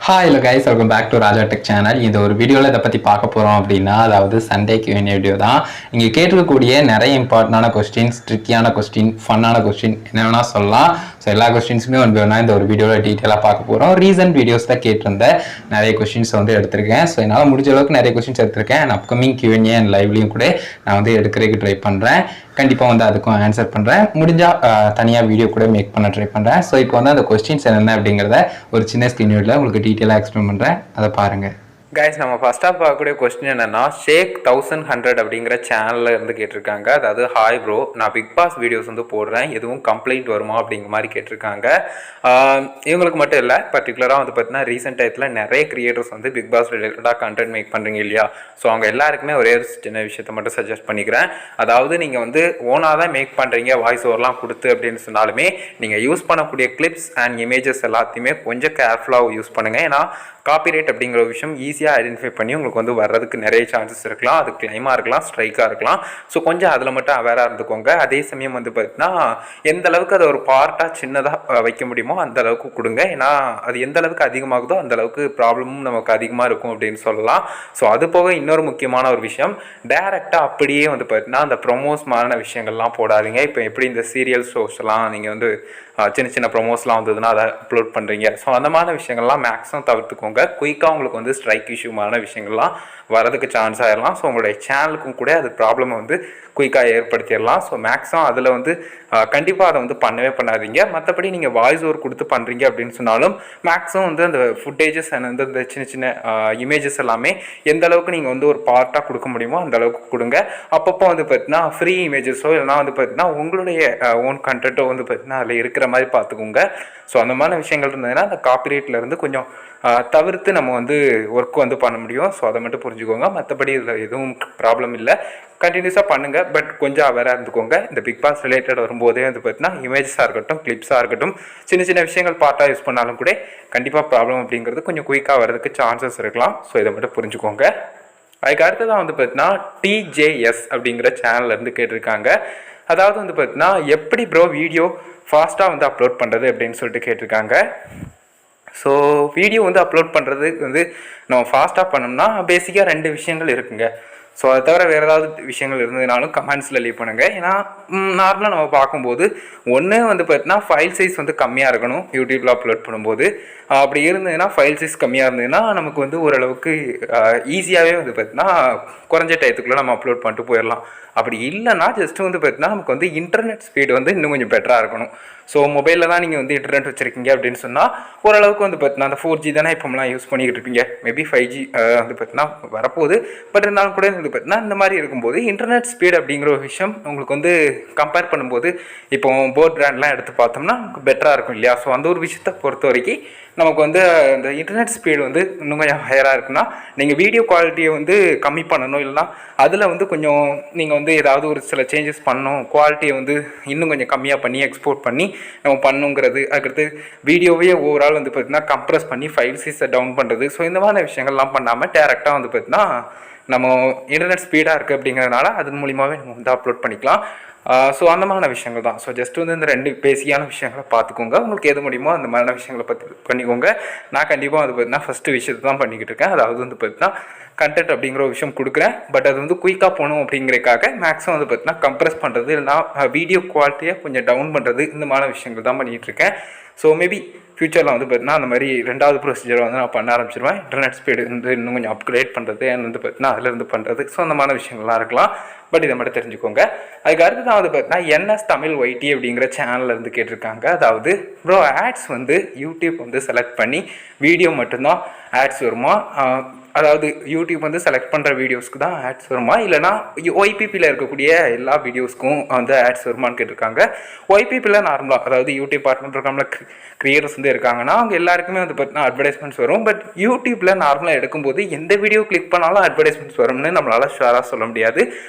Hi guys, welcome back to Raja tech channel. இந்த ஒரு வீடியோவில் இதை பற்றி பார்க்க போகிறோம் அப்படின்னா, அதாவது சண்டே Q&A வீடியோ தான். இங்கே கேட்டிருக்கக்கூடிய நிறைய இம்பார்ட்டண்டான கொஸ்டின்ஸ், ட்ரிக்கியான கொஸ்டின், ஃபன்னான கொஸ்டின் என்ன வேணால் சொல்லலாம். ஸோ எல்லா கொஸ்டின்ஸுமே வேணால் இந்த ஒரு வீடியோவில் டீட்டெயிலாக பார்க்க போகிறோம். ரீசன்ட் வீடியோஸில் கேட்டிருந்த நிறைய கொஸ்டின்ஸ் எடுத்திருக்கேன். ஸோ என்னால் முடிஞ்ச அளவுக்கு நிறைய கொஸ்டின்ஸ் எடுத்திருக்கேன். அண்ட் அப்கமிங் Q&A அண்ட் லைவ்லையும் கூட நான் எடுக்கிறதுக்கு ட்ரை பண்ணுறேன். கண்டிப்பாக அதுக்கும் ஆன்சர் பண்ணுறேன். முடிஞ்சால் தனியாக வீடியோ கூட மேக் பண்ண ட்ரை பண்ணுறேன். ஸோ இப்போ அந்த கொஸ்டின்ஸ் என்னென்ன அப்படிங்கிறத ஒரு சின்ன ஸ்க்ரீனில் உங்களுக்கு டீட்டெயிலாக எக்ஸ்பிளைன் பண்ணுறேன். அதை பாருங்கள். கைஸ், நம்ம ஃபஸ்ட்டாக பார்க்கக்கூடிய கொஸ்டின் என்னென்னா, ஷேக் 1100 அப்படிங்கிற சேனலில் இருந்து கேட்டிருக்காங்க. அதாவது ஹாய் ப்ரோ, நான் பிக் பாஸ் வீடியோஸ் போடுறேன், எதுவும் கம்ப்ளைண்ட் வருமா அப்படிங்கிற மாதிரி கேட்டிருக்காங்க. இவங்களுக்கு மட்டும் இல்லை, பர்டிகுலராக பார்த்தீங்கன்னா ரீசெண்ட் டயத்தில் நிறைய கிரியேட்டர்ஸ் பிக் பாஸ் ரிலேட்டடாக கண்டென்ட் மேக் பண்ணுறீங்க இல்லையா? ஸோ அவங்க எல்லாருக்குமே ஒரே ஒரு சின்ன விஷயத்தை மட்டும் சஜஸ்ட் பண்ணிக்கிறேன். அதாவது நீங்கள் ஓனாக தான் மேக் பண்ணுறீங்க, வாய்ஸ் ஓவர்லாம் கொடுத்து அப்படின்னு சொன்னாலுமே நீங்கள் யூஸ் பண்ணக்கூடிய கிளிப்ஸ் அண்ட் இமேஜஸ் எல்லாத்தையுமே கொஞ்சம் கேர்ஃபுல்லாக யூஸ் பண்ணுங்கள். ஏன்னா காப்பிரைட் அப்படிங்கிற விஷயம் ஈஸியாக ஐடென்டிஃபை பண்ணி உங்களுக்கு வர்றதுக்கு நிறைய சான்சஸ் இருக்கலாம். அது கிளைமாக இருக்கலாம், ஸ்ட்ரைக்காக இருக்கலாம். ஸோ கொஞ்சம் அதில் மட்டும் அவேராக இருந்துக்கோங்க. அதே சமயம் பார்த்தீங்கன்னா எந்த அளவுக்கு அதை ஒரு பார்ட்டாக சின்னதாக வைக்க முடியுமோ அந்த அளவுக்கு கொடுங்க. ஏன்னா அது எந்த அளவுக்கு அதிகமாகுதோ அந்த அளவுக்கு ப்ராப்ளமும் நமக்கு அதிகமாக இருக்கும் அப்படின்னு சொல்லலாம். ஸோ அது போக இன்னொரு முக்கியமான ஒரு விஷயம், டைரெக்டாக அப்படியே பார்த்தீங்கன்னா அந்த ப்ரொமோஸ்மான விஷயங்கள்லாம் போடாதீங்க. இப்போ எப்படி இந்த சீரியல் ஷோஸ்லாம் நீங்கள் சின்ன சின்ன ப்ரொமோஸ்லாம் வந்ததுன்னா அதை அப்லோட் பண்ணுறீங்க. ஸோ அந்த மாதிரி விஷயங்கள்லாம் மேக்ஸிமம் தவிர்த்துக்கோங்க. குயிக்காக உங்களுக்கு ஸ்ட்ரைக் இஷ்யூமான விஷயங்கள்லாம் வரதுக்கு சான்ஸ் ஆகிடலாம். ஸோ உங்களுடைய சேனலுக்கும் கூட அது ப்ராப்ளமை குயிக்காக ஏற்படுத்திடலாம். ஸோ மேக்ஸிமம் அதில் கண்டிப்பாக அதை பண்ணவே பண்ணாதீங்க. மற்றபடி நீங்கள் வாய்ஸ் ஓவர் கொடுத்து பண்ணுறீங்க அப்படின்னு சொன்னாலும் மேக்ஸிமம் அந்த ஃபுட்டேஜஸ் அண்ட் இந்த சின்ன சின்ன இமேஜஸ் எல்லாமே எந்த அளவுக்கு நீங்கள் ஒரு பார்ட்டாக கொடுக்க முடியுமோ அந்த அளவுக்கு கொடுங்க. அப்பப்போ பார்த்தீங்கன்னா ஃப்ரீ இமேஜஸோ இல்லைனா பார்த்தீங்கன்னா உங்களுடைய ஓன் கண்டென்ட்டோ பார்த்தீங்கன்னா அதில் இருக்கிற மாதிரி பார்த்துக்கோங்க. ஸோ அந்த மாதிரி விஷயங்கள் இருந்ததுன்னா அந்த காப்பிரைட்லேருந்து கொஞ்சம் தவிர்த்து நம்ம ஒர்க் பண்ண முடியும். ஸோ அதை மட்டும் புரிஞ்சுக்கோங்க. மற்றபடி இதில் எதுவும் ப்ராப்ளம் இல்லை, கண்டினியூஸாக பண்ணுங்கள். பட் கொஞ்சம் அவேராக இருந்துக்கோங்க. இந்த பிக் பாஸ் ரிலேட்டட் வரும்போதே பார்த்தீங்கன்னா இமேஜஸாக இருக்கட்டும், கிளிப்ஸாக இருக்கட்டும், சின்ன சின்ன விஷயங்கள் பார்ட்டாக யூஸ் பண்ணாலும் கூட கண்டிப்பாக ப்ராப்ளம் அப்படிங்கிறது கொஞ்சம் குயிக்காக வரதுக்கு சான்சஸ் இருக்கலாம். ஸோ இதை மட்டும் புரிஞ்சுக்கோங்க. அதுக்கு அடுத்ததான் பார்த்தீங்கன்னா TJS அப்படிங்கிற சேனல்லேருந்து கேட்டிருக்காங்க. அதாவது பார்த்தீங்கன்னா எப்படி ப்ரோ வீடியோ ஃபாஸ்ட்டாக அப்லோட் பண்ணுறது அப்படின்னு சொல்லிட்டு கேட்டிருக்காங்க. ஸோ வீடியோ அப்லோட் பண்ணுறதுக்கு நம்ம ஃபாஸ்ட்டாக பண்ணோம்னா பேசிக்காக 2 விஷயங்கள் இருக்குங்க. ஸோ அதை தவிர வேறு ஏதாவது விஷயங்கள் இருந்ததுனாலும் கமெண்ட்ஸில் லீவ் பண்ணுங்கள். ஏன்னா நார்மலாக நம்ம பார்க்கும்போது ஒன்று பார்த்தீங்கன்னா ஃபைல் சைஸ் கம்மியாக இருக்கணும் யூடியூப்பில் அப்லோட் பண்ணும்போது. அப்படி இருந்ததுன்னா ஃபைல் சைஸ் கம்மியாக இருந்ததுன்னா நமக்கு ஓரளவுக்கு ஈஸியாகவே பார்த்தீங்கன்னா குறைஞ்ச டயத்துக்குள்ளே நம்ம அப்லோட் பண்ணிட்டு போயிடலாம். அப்படி இல்லைன்னா ஜஸ்ட்டு பார்த்தீங்கன்னா நமக்கு இன்டர்நெட் ஸ்பீடு இன்னும் கொஞ்சம் பெட்டராக இருக்கணும். ஸோ மொபைலில் தான் நீங்கள் இன்டர்நெட் வச்சுருக்கீங்க அப்படின்னு சொன்னால் ஓரளவுக்கு பார்த்தீங்கன்னா அந்த 4G தானே இப்போலாம் யூஸ் பண்ணிக்கிட்டு இருப்பீங்க. மேபி 5G பார்த்தீங்கன்னா வரப்போகுது. பட் இருந்தாலும் கூட பார்த்தீங்கன்னா இந்த மாதிரி இருக்கும்போது இன்டர்நெட் ஸ்பீட் அப்படிங்கிற ஒரு விஷயம் உங்களுக்கு கம்பேர் பண்ணும்போது இப்போ போட் பிராண்ட்லாம் எடுத்து பார்த்தோம்னா பெட்டராக இருக்கும் இல்லையா? ஸோ அந்த ஒரு விஷயத்தை பொறுத்த வரைக்கும் நமக்கு இந்த இன்டர்நெட் ஸ்பீடு இன்னும் கொஞ்சம் ஹையராக இருக்குன்னா நீங்கள் வீடியோ குவாலிட்டியை கம்மி பண்ணணும். இல்லைனா அதில் கொஞ்சம் நீங்கள் ஏதாவது ஒரு சில சேஞ்சஸ் பண்ணணும், குவாலிட்டியை இன்னும் கொஞ்சம் கம்மியாக பண்ணி எக்ஸ்போர்ட் பண்ணி நம்ம பண்ணுங்கிறது. அதுக்கடுத்து வீடியோவே ஓவரால் பார்த்தீங்கன்னா கம்ப்ரஸ் பண்ணி ஃபைல் சைஸை டவுன் பண்ணுறது. ஸோ இந்த மாதிரி விஷயங்கள்லாம் பண்ணாமல் டேரெக்டாக பார்த்தீங்கன்னா நம்ம இன்டர்நெட் ஸ்பீடாக இருக்குது அப்படிங்கிறதுனால அதன் மூலிமாவே நம்ம அப்லோட் பண்ணிக்கலாம். ஸோ அந்த மாதிரியான விஷயங்கள் தான். ஸோ ஜஸ்ட் இந்த 2 பேசிக்கான விஷயங்களை பார்த்துக்கோங்க. உங்களுக்கு எது முடியுமோ அந்த மாதிரியான விஷயங்களை பற்றி பண்ணிக்கோங்க. நான் கண்டிப்பாக பார்த்தீங்கன்னா ஃபஸ்ட்டு விஷயத்தை தான் பண்ணிக்கிட்டு இருக்கேன். அதாவது பார்த்தீங்கன்னா கண்டென்ட் அப்படிங்கிற ஒரு விஷயம் கொடுக்குறேன். பட் அது குயிக்காக போகணும் அப்படிங்கிறதுக்காக மேக்ஸிமம் பார்த்தீங்கன்னா கம்ப்ரஸ் பண்ணுறது இல்லைனா வீடியோ குவாலிட்டியை கொஞ்சம் டவுன் பண்ணுறது, இந்த மாதிரி விஷயங்கள் தான் பண்ணிகிட்ருக்கேன். ஸோ மேபி ஃப்யூச்சரில் பார்த்தீங்கன்னா அந்த மாதிரி 2வது ப்ரொசீஜரை நான் பண்ண ஆரம்பிச்சிருவேன். இன்டர்நெட் ஸ்பீடு இன்னும் கொஞ்சம் அப்கிரேட் பண்ணுறது அண்ட் பார்த்தீங்கன்னா அதிலேருந்து பண்ணுறது. ஸோ அந்த மாதிரி விஷயங்கள்லாம் இருக்கலாம். பட் இதை மட்டும் தெரிஞ்சுக்கோங்க. அதுக்கு அடுத்து தான் பார்த்தீங்கன்னா NS தமிழ் YT அப்படிங்கிற சேனல்லேருந்து கேட்டிருக்காங்க. அதாவது ப்ரோ ஆட்ஸ் யூடியூப் செலக்ட் பண்ணி வீடியோ மட்டும்தான் ஆட்ஸ் வருமா? அதாவது யூடியூப் செலக்ட் பண்ணுற வீடியோஸ்க்கு தான் ஆட்ஸ் வருமா, இல்லைனா YPPயில் இருக்கக்கூடிய எல்லா வீடியோஸ்க்கும் ஆட்ஸ் வருமானு கேட்டிருக்காங்க. YPPயில் நார்மலாக அதாவது யூடியூப் பார்ட்னர் ப்ரோக்ராமில் கிரியேட்டர்ஸ் இருக்காங்கன்னா அவங்க எல்லாருக்குமே பார்த்தீங்கன்னா அட்வர்டைஸ்மெண்ட்ஸ் வரும். பட் யூடியூப்பில் நார்மலாக எடுக்கும்போது எந்த வீடியோ கிளிக் பண்ணாலும் அட்வர்டைஸ்மெண்ட்ஸ் வரும்னு நம்மளால் ஷுவராக சொல்ல முடியாது.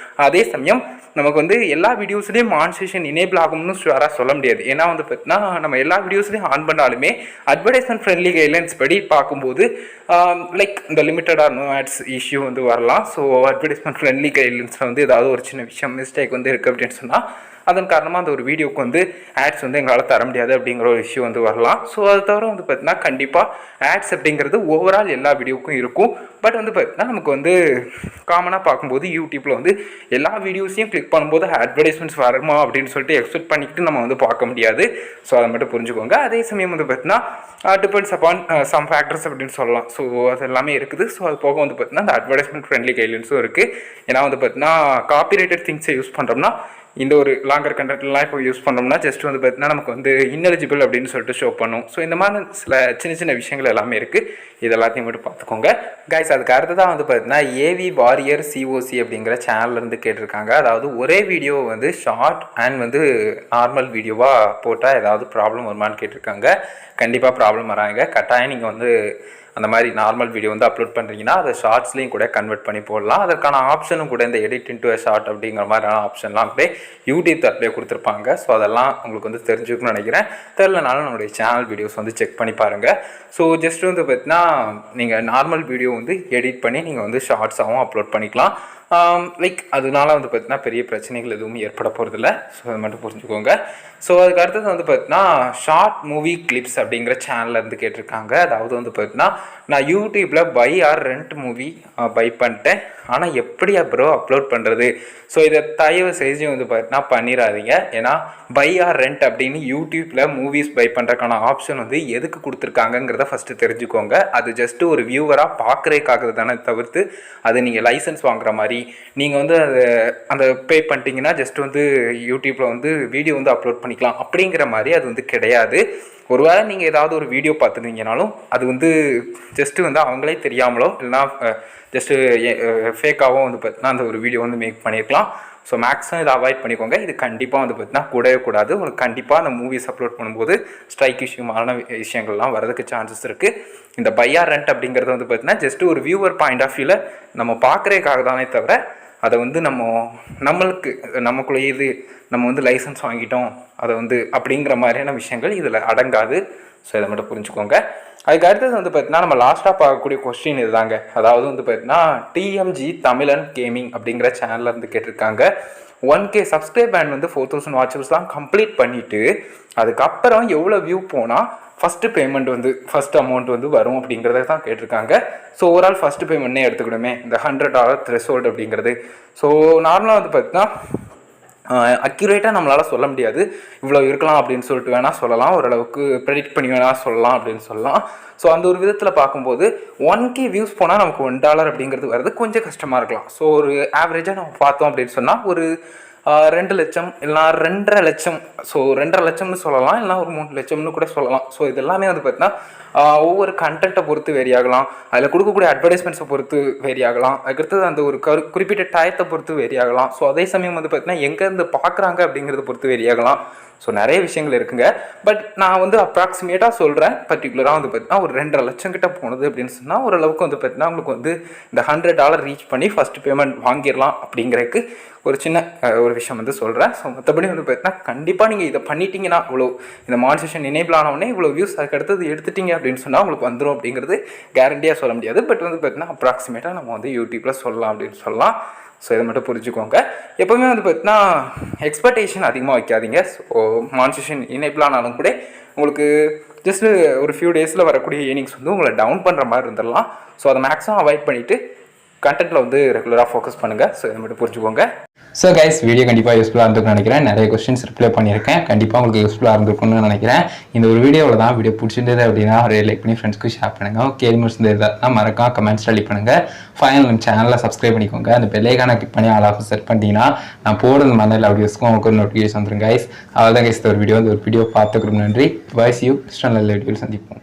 அதே சமயம் நமக்கு எல்லா வீடியோஸ்லேயும் மானிட்டரைசேஷன் எனேபிள் ஆகும்னு ஷுவராக சொல்ல முடியாது. ஏன்னா பார்த்தீங்கன்னா நம்ம எல்லா வீடியோஸ்லேயும் ஆன் பண்ணாலுமே அட்வர்டைஸ்மெண்ட் ஃப்ரெண்ட்லி கைட்லைன்ஸ் படி பார்க்கும்போது லைக் இந்த லிமிட்டடாக நோ ஆட்ஸ் இஷ்யூ வரலாம். ஸோ அட்வர்டைஸ்மெண்ட் ஃப்ரெண்ட்லி கைட்லைன்ஸில் ஏதாவது ஒரு சின்ன விஷயம் மிஸ்டேக் இருக்குது அப்படின்னு சொன்னால் அதன் காரணமாக அந்த ஒரு வீடியோக்கு வந்து ஆட்ஸ் வந்து எங்களால் தர முடியாது அப்படிங்கிற ஒரு இஷ்யூ வந்து வரலாம். ஸோ அது தவிர வந்து பார்த்தீங்கன்னா கண்டிப்பாக ஆட்ஸ் அப்படிங்கிறது ஓவரால் எல்லா வீடியோக்கும் இருக்கும். பட் வந்து பார்த்தீங்கன்னா நமக்கு வந்து காமனாக பார்க்கும்போது யூடியூப்பில் வந்து எல்லா வீடியோஸையும் கிளிக் பண்ணும்போது அட்வர்டைஸ்மெண்ட்ஸ் வருமா அப்படின்னு சொல்லிட்டு எக்ஸ்பெக்ட் பண்ணிக்கிட்டு நம்ம வந்து பார்க்க முடியாது. ஸோ அதை மட்டும் புரிஞ்சுக்கோங்க. அதே சமயம் வந்து பார்த்தீங்கன்னா டிபெண்ட்ஸ் அப்பான் சம் ஃபேக்டர்ஸ் அப்படின்னு சொல்லலாம். ஸோ அது எல்லாமே இருக்குது. ஸோ அது போக வந்து பார்த்தீங்கன்னா அந்த அட்வர்டைஸ்மெண்ட் ஃப்ரெண்ட்லி கைட்லைன்ஸும் இருக்குது. ஏன்னா வந்து பார்த்தீங்கன்னா காப்பிரைட்டட் திங்ஸை யூஸ் பண்ணுறோம்னா இந்த ஒரு லாங்கர் கண்டென்ட்லாம் இப்போ யூஸ் பண்ணோம்னா ஜஸ்ட் வந்து பார்த்தீங்கன்னா நமக்கு வந்து இன்எலிஜிபிள் அப்படின்னு சொல்லிட்டு ஷோ பண்ணும். ஸோ இந்த மாதிரி சில சின்ன சின்ன விஷயங்கள் எல்லாமே இருக்குது. இது எல்லாத்தையும் மட்டும் பார்த்துக்கோங்க கைஸ். அதுக்கு அடுத்ததான் வந்து பார்த்தீங்கன்னா ஏவி வாரியர் சிஓசி அப்படிங்கிற சேனல்லேருந்து கேட்டிருக்காங்க. அதாவது ஒரே வீடியோ வந்து ஷார்ட் அண்ட் வந்து நார்மல் வீடியோவாக போட்டால் ஏதாவது ப்ராப்ளம் வருமானு கேட்டிருக்காங்க. கண்டிப்பாக ப்ராப்ளம் வராங்க. கட்டாயம் நீங்கள் வந்து அந்த மாதிரி நார்மல் வீடியோ வந்து அப்லோட் பண்ணுறீங்கன்னா அதை ஷார்ட்ஸ்லேயும் கூட கன்வெர்ட் பண்ணி போடலாம். அதற்கான ஆப்ஷனும் கூட இந்த எடிட் இன்டு ஷார்ட் அப்படிங்கிற மாதிரியான ஆப்ஷன்லாம் அப்படியே யூடியூப் தரப்பிலே கொடுத்துருப்பாங்க. ஸோ அதெல்லாம் உங்களுக்கு வந்து தெரிஞ்சுக்கணும்னு நினைக்கிறேன். தெரிலனாலும் நம்மளுடைய சேனல் வீடியோஸ் வந்து செக் பண்ணி பாருங்கள். ஸோ ஜஸ்ட் வந்து பார்த்தீங்கன்னா நீங்கள் நார்மல் வீடியோ வந்து எடிட் பண்ணி நீங்கள் வந்து ஷார்ட்ஸாகவும் அப்லோட் பண்ணிக்கலாம். லைக் அதனால வந்து பார்த்தீங்கன்னா பெரிய பிரச்சனைகள் எதுவும் ஏற்பட போகிறதில்ல. ஸோ அதை மட்டும் புரிஞ்சுக்கோங்க. ஸோ அதுக்கு அடுத்தது வந்து பார்த்தீங்கன்னா ஷார்ட் மூவி கிளிப்ஸ் அப்படிங்கிற சேனல்லேருந்து கேட்டிருக்காங்க. அதாவது வந்து பார்த்தீங்கன்னா நான் யூடியூப்பில் buy or rent movie buy பண்ணிட்டேன், ஆனால் எப்படி ப்ரோ அப்லோட் பண்ணுறது? ஸோ இதை தயவு செஞ்சு வந்து பார்த்தீங்கன்னா பண்ணிடாதீங்க. ஏன்னா பை ஆர் ரெண்ட் அப்படின்னு யூடியூப்பில் மூவிஸ் பை பண்ணுறதுக்கான ஆப்ஷன் வந்து எதுக்கு கொடுத்துருக்காங்கங்கிறத ஃபஸ்ட்டு தெரிஞ்சுக்கோங்க. அது ஜஸ்ட்டு ஒரு வியூவராக பார்க்குறதுக்காக தானே தவிர்த்து அது நீங்கள் லைசன்ஸ் வாங்குற மாதிரி நீங்கள் வந்து அதை அந்த பே பண்ணிட்டீங்கன்னா ஜஸ்ட் வந்து யூடியூப்பில் வந்து வீடியோ வந்து அப்லோட் பண்ணிக்கலாம் அப்படிங்கிற மாதிரி அது வந்து கிடையாது. ஒருவேளை நீங்கள் ஏதாவது ஒரு வீடியோ பார்த்துருந்தீங்கனாலும் அது வந்து ஜஸ்ட்டு வந்து அவங்களே தெரியாமலோ இல்லைனா ஜஸ்ட்டு ஃபேக்காகவும் வந்து பார்த்தீங்கன்னா அந்த ஒரு வீடியோ வந்து மேக் பண்ணியிருக்கலாம். ஸோ மேக்ஸிமம் இதை அவாய்ட் பண்ணிக்கோங்க. இது கண்டிப்பாக வந்து பார்த்தீங்கன்னா கூடவே கூடாது. உங்களுக்கு கண்டிப்பாக அந்த மூவிஸ் அப்லோட் பண்ணும்போது ஸ்ட்ரைக் இஷ்யூமான விஷயங்கள்லாம் வரதுக்கு சான்சஸ் இருக்குது. இந்த பை ஆர் ரெண்ட் அப்படிங்கிறது வந்து பார்த்தீங்கன்னா ஜஸ்ட்டு ஒரு வியூவர் பாயிண்ட் ஆஃப் வியூவில் நம்ம பார்க்குறதுக்காக தானே தவிர அதை வந்து நமக்குள்ளே இது நம்ம வந்து லைசன்ஸ் வாங்கிட்டோம் அதை வந்து அப்படிங்கிற மாதிரியான விஷயங்கள் இதில் அடங்காது. ஸோ இதை மட்டும் புரிஞ்சுக்கோங்க. அதுக்கு அடுத்தது வந்து பார்த்தீங்கன்னா நம்ம லாஸ்ட்டாக பார்க்கக்கூடிய கொஸ்டின் இதுதாங்க. அதாவது வந்து பார்த்தீங்கன்னா டிஎம்ஜி தமிழன் கேமிங் அப்படிங்கிற சேனல்லேருந்து கேட்டிருக்காங்க. 1K சப்ஸ்கிரைப் பேண்ட் வந்து 4000 வாட்சர்ஸ்லாம் கம்ப்ளீட் பண்ணிவிட்டு அதுக்கப்புறம் எவ்வளோ வியூ போனால் ஃபஸ்ட்டு பேமெண்ட் வந்து ஃபஸ்ட் அமௌண்ட் வந்து வரும் அப்படிங்கிறத தான் கேட்டிருக்காங்க. ஸோ ஓவரால் ஃபஸ்ட்டு பேமெண்ட்னே எடுத்துக்கிடுமே இந்த $100 த்ரெஷோல்டு அப்படிங்கிறது. ஸோ நார்மலாக வந்து பார்த்தீங்கன்னா அக்யூரேட்டாக நம்மளால் சொல்ல முடியாது. இவ்வளோ இருக்கலாம் அப்படின்னு சொல்லிட்டு வேணால் சொல்லலாம், ஓரளவுக்கு ப்ரெடிக்ட் பண்ணி வேணால் சொல்லலாம் அப்படின்னு சொல்லலாம். ஸோ அந்த ஒரு விதத்தில் பார்க்கும்போது 1K வியூஸ் போனால் நமக்கு $1 அப்படிங்கிறது வர்றது கொஞ்சம் கஷ்டமாக இருக்கலாம். ஸோ ஒரு ஆவரேஜாக நம்ம பார்த்தோம் அப்படின்னு சொன்னால் ஒரு 2 லட்சம் இல்லைனா 2.5 லட்சம். ஸோ 2.5 லட்சம்னு சொல்லலாம், இல்லைனா ஒரு 3 லட்சம்னு கூட சொல்லலாம். ஸோ இது எல்லாமே வந்து பார்த்தீங்கன்னா ஒவ்வொரு கண்டென்ட்டை பொறுத்து வேரி ஆகலாம், அதில் கொடுக்கக்கூடிய அட்வர்டைஸ்மெண்ட்ஸை பொறுத்து வேரி ஆகலாம், அதுக்கடுத்தது அந்த ஒரு குறிப்பிட்ட டயத்தை பொறுத்து வேரி ஆகலாம். ஸோ அதே சமயம் வந்து பார்த்தீங்கன்னா எங்கேருந்து பார்க்குறாங்க அப்படிங்கிறத பொறுத்து வேரி ஆகலாம். ஸோ நிறைய விஷயங்கள் இருக்குங்க. பட் நான் வந்து அப்ராக்சிமேட்டாக சொல்கிறேன். பர்டிகுலராக வந்து பார்த்தீங்கன்னா ஒரு 2.5 லட்சம் கிட்ட போனது அப்படின்னு சொன்னால் ஓரளவுக்கு வந்து பார்த்தீங்கன்னா உங்களுக்கு வந்து இந்த $100 ரீச் பண்ணி ஃபஸ்ட்டு பேமெண்ட் வாங்கிடலாம் அப்படிங்கிறதுக்கு ஒரு சின்ன ஒரு விஷயம் வந்து சொல்கிறேன். ஸோ மற்றபடி வந்து பார்த்தீங்கன்னா கண்டிப்பாக நீங்கள் இதை பண்ணிட்டீங்கன்னா இவ்வளோ இந்த மானிட்டேஷன் எனேபிள் ஆனவுடனே இவ்வளோ வியூஸ் அதுக்கு அடுத்தது எடுத்துட்டீங்க அப்படின்னு சொன்னால் உங்களுக்கு வந்துடும் அப்படிங்கிறது கேரண்டியாக சொல்ல முடியாது. பட் வந்து பார்த்தீங்கன்னா அப்ராக்சிமேட்டாக நம்ம வந்து யூடியூப்பில் சொல்லலாம் அப்படின்னு சொல்லலாம். ஸோ இதை மட்டும் புரிஞ்சுக்கோங்க. எப்போவுமே வந்து பார்த்தீங்கன்னா எக்ஸ்பெக்டேஷன் அதிகமாக வைக்காதீங்க. ஸோ மானிட்டேஷன் எனேபிள் ஆனாலும் கூட உங்களுக்கு ஜஸ்ட்டு ஒரு ஃபியூ டேஸில் வரக்கூடிய ஏர்னிங்ஸ் வந்து உங்களை டவுன் பண்ணுற மாதிரி இருந்துடலாம். ஸோ அதை மேக்ஸிமம் அவாய்ட் பண்ணிவிட்டு கண்டென்ட்டில் வந்து ரெகுலராக ஃபோக்கஸ் பண்ணுங்கள். ஸோ இதை மட்டும் புரிஞ்சுக்கோங்க. ஸோ கைஸ் வீடியோ கண்டிப்பாக யூஸ்ஃபுல்லாக இருந்திருக்கும்னு நினைக்கிறேன். நிறைய கொஸ்டின்ஸ் ரிப்ளை பண்ணியிருக்கேன். கண்டிப்பாக உங்களுக்கு யூஸ்ஃபுல்லாக இருந்திருக்கும்னு நினைக்கிறேன். இந்த ஒரு வீடியோவில் தான் வீடியோ பிடிச்சிருந்தது அப்படின்னா ஒரு லைக் பண்ணி ஃப்ரெண்ட்ஸ்க்கு ஷேர் பண்ணுங்கள். கேள்வி இருந்ததுனா மறக்காம கமெண்ட்ஸ் ரெடி பண்ணுங்கள். ஃபைனல் நம்ம சேனலில் சப்ஸ்கிரைப் பண்ணிக்கோங்க. அந்த பெல்லைக்கான கிளிக் பண்ணி ஆல் ஆஃப் செட் பண்ணிட்டீங்கன்னா நான் போடுறது மண்ணில் வீடியோஸ்க்கும் உங்களுக்கு ஒரு நோட்டிஃபிகேஷன் வந்துடும் கைஸ். அவ்வளோதான் கைஸ். ஒரு வீடியோ பார்த்துக்கிறோம். நன்றி. பாய்ஸ் யூ நல்ல வீடியோவில் சந்திப்போம்.